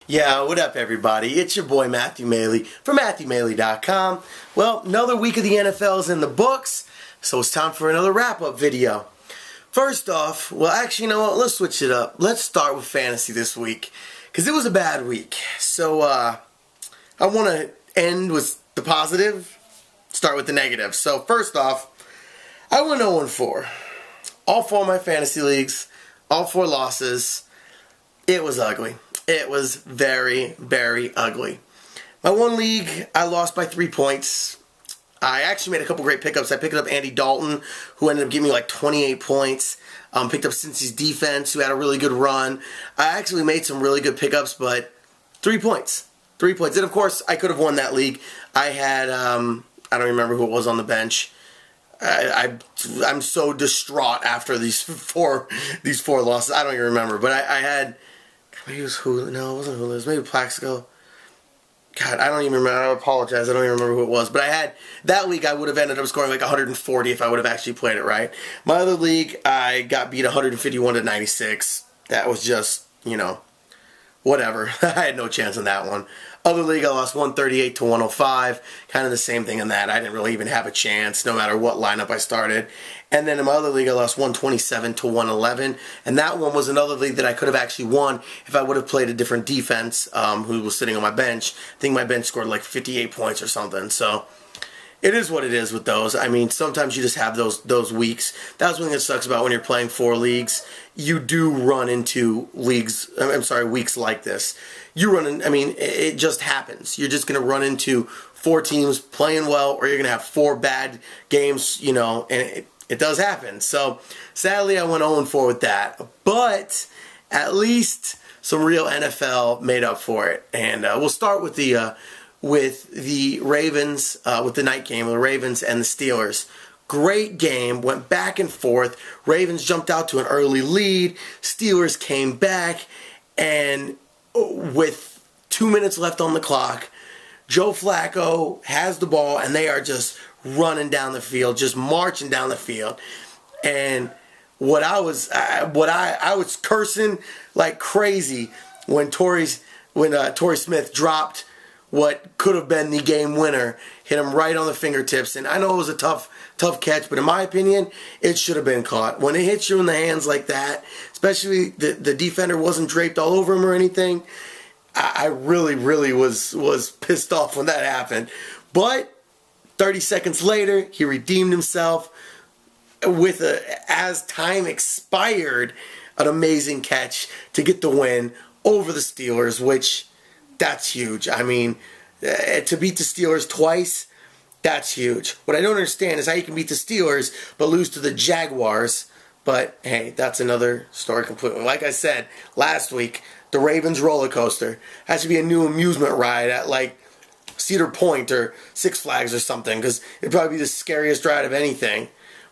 Yeah, what up everybody? It's your boy Matthew Maley from MatthewMaley.com. Well, another week of the NFL is in the books, so it's time for another wrap-up video. First off, well actually, you know what? Let's switch it up. Let's start with fantasy this week, because it was a bad week. So, I want to end with the positive, start with the negative. So, first off, I went 0-4. All four of my fantasy leagues, all four losses. It was ugly. It was very, very ugly. My one league, I lost by 3 points. I actually made a couple great pickups. I picked up Andy Dalton, who ended up giving me like 28 points. Picked up Cincy's defense, who had a really good run. I actually made some really good pickups, but 3 points. 3 points. And of course, I could have won that league. I had, I don't remember who it was on the bench. I'm so distraught after these four losses. I don't even remember. But I had... Maybe it was Hulu. No, it wasn't Hulu. It was maybe Plaxico. God, I don't even remember. I apologize. I don't even remember who it was. But I had that league. I would have ended up scoring like 140 if I would have actually played it right. My other league, I got beat 151-96. That was just, you know, whatever. I had no chance in that one. Other league, I lost 138-105. Kind of the same thing in that. I didn't really even have a chance, no matter what lineup I started. And then in my other league, I lost 127-111. And that one was another league that I could have actually won if I would have played a different defense who was sitting on my bench. I think my bench scored like 58 points or something. So it is what it is with those. I mean, sometimes you just have those weeks. That's one thing that sucks about when you're playing 4 leagues. You do run into weeks like this. It just happens. You're just going to run into 4 teams playing well, or you're going to have 4 bad games, you know, and it does happen. So, sadly, I went 0-4 with that. But at least some real NFL made up for it. And we'll start with the Ravens, with the night game, the Ravens and the Steelers. Great game, went back and forth. Ravens jumped out to an early lead. Steelers came back, and with 2 minutes left on the clock, Joe Flacco has the ball, and they are just running down the field, just marching down the field. And I was cursing like crazy when Torrey Smith dropped what could have been the game winner, hit him right on the fingertips. And I know it was a tough catch, but in my opinion, it should have been caught. When it hits you in the hands like that, especially the defender wasn't draped all over him or anything, I really, really was pissed off when that happened. But 30 seconds later, he redeemed himself with, as time expired, an amazing catch to get the win over the Steelers, which, that's huge. I mean, to beat the Steelers twice, that's huge. What I don't understand is how you can beat the Steelers but lose to the Jaguars. But, hey, that's another story completely. Like I said last week, the Ravens roller coaster has to be a new amusement ride at, like, Cedar Point or Six Flags or something, because it'd probably be the scariest ride of anything.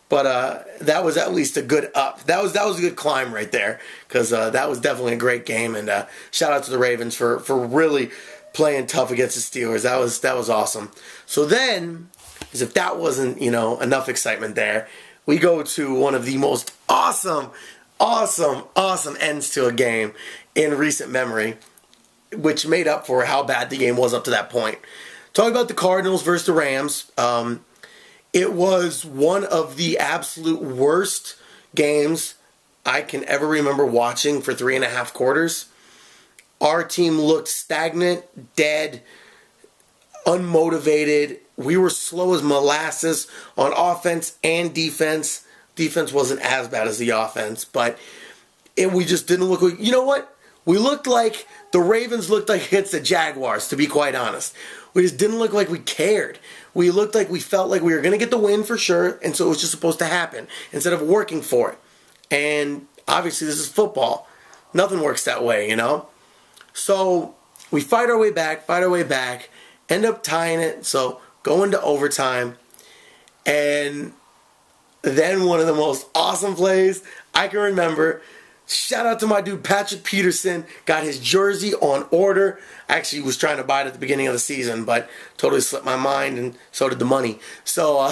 But that was at least a good up. That was a good climb right there, because that was definitely a great game. And shout out to the Ravens for really playing tough against the Steelers. That was awesome. So then, as if that wasn't, you know, enough excitement there, we go to one of the most awesome ends to a game in recent memory, which made up for how bad the game was up to that point. Talking about the Cardinals versus the Rams, it was one of the absolute worst games I can ever remember watching for 3.5 quarters. Our team looked stagnant, dead, unmotivated. We were slow as molasses on offense and defense. Defense wasn't as bad as the offense, but we just didn't look like... You know what? We looked like the Ravens looked like against the Jaguars, to be quite honest. We just didn't look like we cared. We looked like we felt like we were going to get the win for sure, and so it was just supposed to happen instead of working for it. And obviously this is football. Nothing works that way, you know? So we fight our way back, end up tying it, so go into overtime. And then one of the most awesome plays I can remember, shout out to my dude Patrick Peterson, got his jersey on order. I actually was trying to buy it at the beginning of the season, but totally slipped my mind, and so did the money. So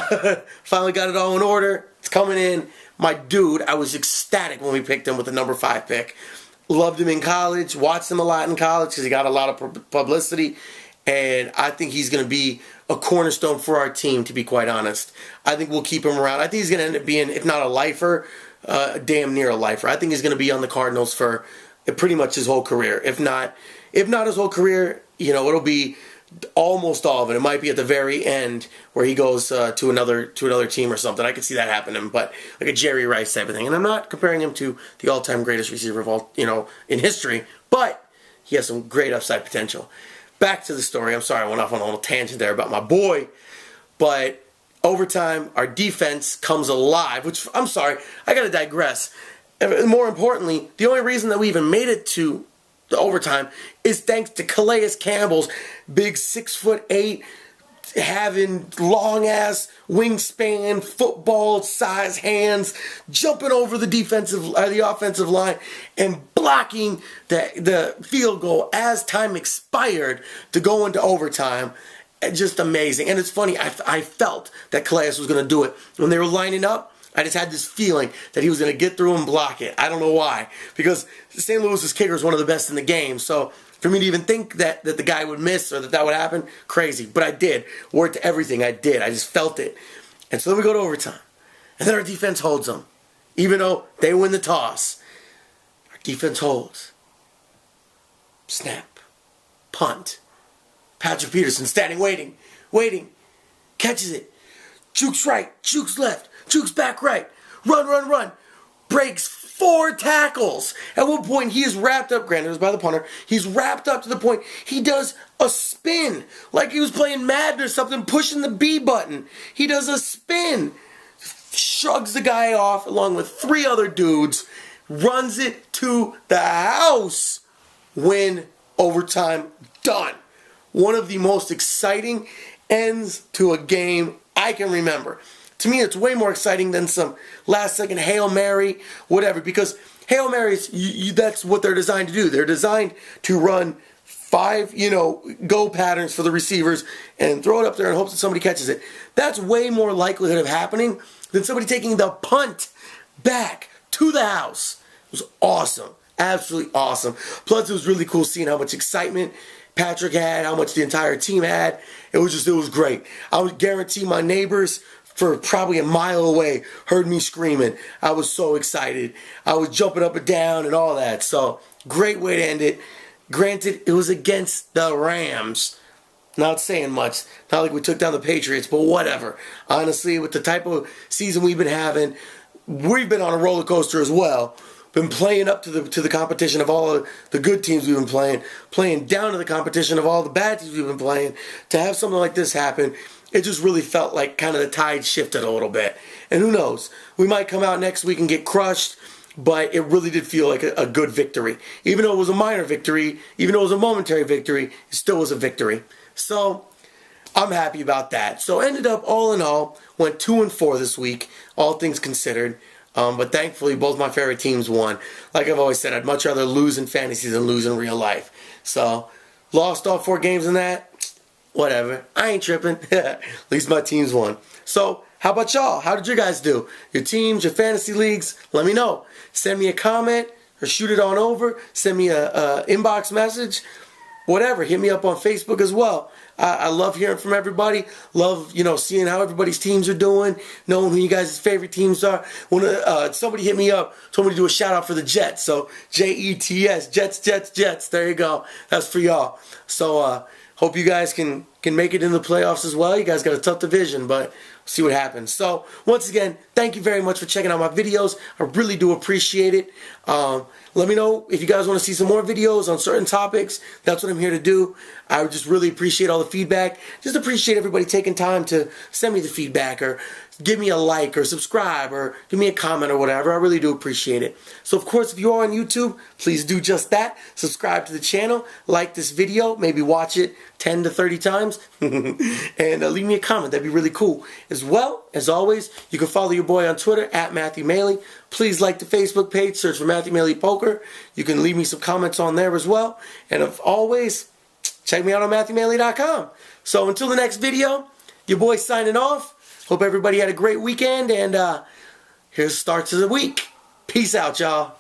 finally got it all in order. It's coming in. My dude, I was ecstatic when we picked him with the number 5 pick. Loved him in college. Watched him a lot in college because he got a lot of publicity. And I think he's going to be a cornerstone for our team, to be quite honest. I think we'll keep him around. I think he's going to end up being, if not a lifer, damn near a lifer. I think he's going to be on the Cardinals for pretty much his whole career. If not his whole career, you know, it'll be almost all of it. It might be at the very end where he goes to another team or something. I could see that happening, but like a Jerry Rice type of thing. And I'm not comparing him to the all-time greatest receiver of all, you know, in history, but he has some great upside potential. Back to the story. I'm sorry I went off on a little tangent there about my boy, but overtime, our defense comes alive, which, I'm sorry, I got to digress. More importantly, the only reason that we even made it to the overtime is thanks to Calais Campbell's big 6'8", having long-ass wingspan, football-sized hands, jumping over the offensive line and blocking the field goal as time expired to go into overtime. Just amazing. And it's funny, I felt that Calais was going to do it. When they were lining up, I just had this feeling that he was going to get through and block it. I don't know why. Because St. Louis's kicker is one of the best in the game. So for me to even think that the guy would miss or that would happen, crazy. But I did. Word to everything, I did. I just felt it. And so then we go to overtime. And then our defense holds them. Even though they win the toss, our defense holds. Snap. Punt. Patrick Peterson standing, waiting. Catches it. Jukes right. Jukes left. Jukes back right. Run. Breaks 4 tackles. At one point, he is wrapped up. Granted, it was by the punter. He's wrapped up to the point he does a spin. Like he was playing Madden or something, pushing the B button. He does a spin. Shrugs the guy off along with 3 other dudes. Runs it to the house. Win. Overtime. Done. One of the most exciting ends to a game I can remember. To me, it's way more exciting than some last-second Hail Mary, whatever, because Hail Marys, that's what they're designed to do. They're designed to run 5, go patterns for the receivers and throw it up there and hope that somebody catches it. That's way more likelihood of happening than somebody taking the punt back to the house. It was awesome. Absolutely awesome. Plus, it was really cool seeing how much excitement Patrick had, how much the entire team had. It was great. I would guarantee my neighbors for probably a mile away heard me screaming. I was so excited. I was jumping up and down and all that. So, great way to end it. Granted, it was against the Rams. Not saying much. Not like we took down the Patriots, but whatever. Honestly, with the type of season we've been having, we've been on a roller coaster as well. Been playing up to the competition of all of the good teams we've been playing down to the competition of all the bad teams we've been playing. To have something like this happen, it just really felt like kind of the tide shifted a little bit. And who knows? We might come out next week and get crushed, but it really did feel like a good victory. Even though it was a minor victory, even though it was a momentary victory, it still was a victory. So, I'm happy about that. So, ended up, all in all, went 2-4 this week, all things considered. But thankfully, both my favorite teams won. Like I've always said, I'd much rather lose in fantasy than lose in real life. So, lost all 4 games in that. Whatever. I ain't tripping. At least my teams won. So, how about y'all? How did you guys do? Your teams, your fantasy leagues? Let me know. Send me a comment or shoot it on over. Send me a inbox message. Whatever. Hit me up on Facebook as well. I love hearing from everybody. Love, seeing how everybody's teams are doing. Knowing who you guys' favorite teams are. When somebody hit me up, told me to do a shout out for the Jets. So, Jets, Jets. There you go. That's for y'all. So, hope you guys can make it in the playoffs as well. You guys got a tough division, but see what happens. So, once again, thank you very much for checking out my videos. I really do appreciate it. Let me know if you guys want to see some more videos on certain topics. That's what I'm here to do. I would just really appreciate all the feedback. Just appreciate everybody taking time to send me the feedback or give me a like or subscribe or give me a comment or whatever. I really do appreciate it. So, of course, if you are on YouTube, please do just that. Subscribe to the channel. Like this video. Maybe watch it 10 to 30 times. And leave me a comment. That'd be really cool. As well, as always, you can follow your boy on Twitter at Matthew Maley. Please like the Facebook page. Search for Matthew Maley Poker. You can leave me some comments on there as well. And as always, check me out on MatthewMaley.com. So until the next video, your boy signing off. Hope everybody had a great weekend. And here's the start to the week. Peace out, y'all.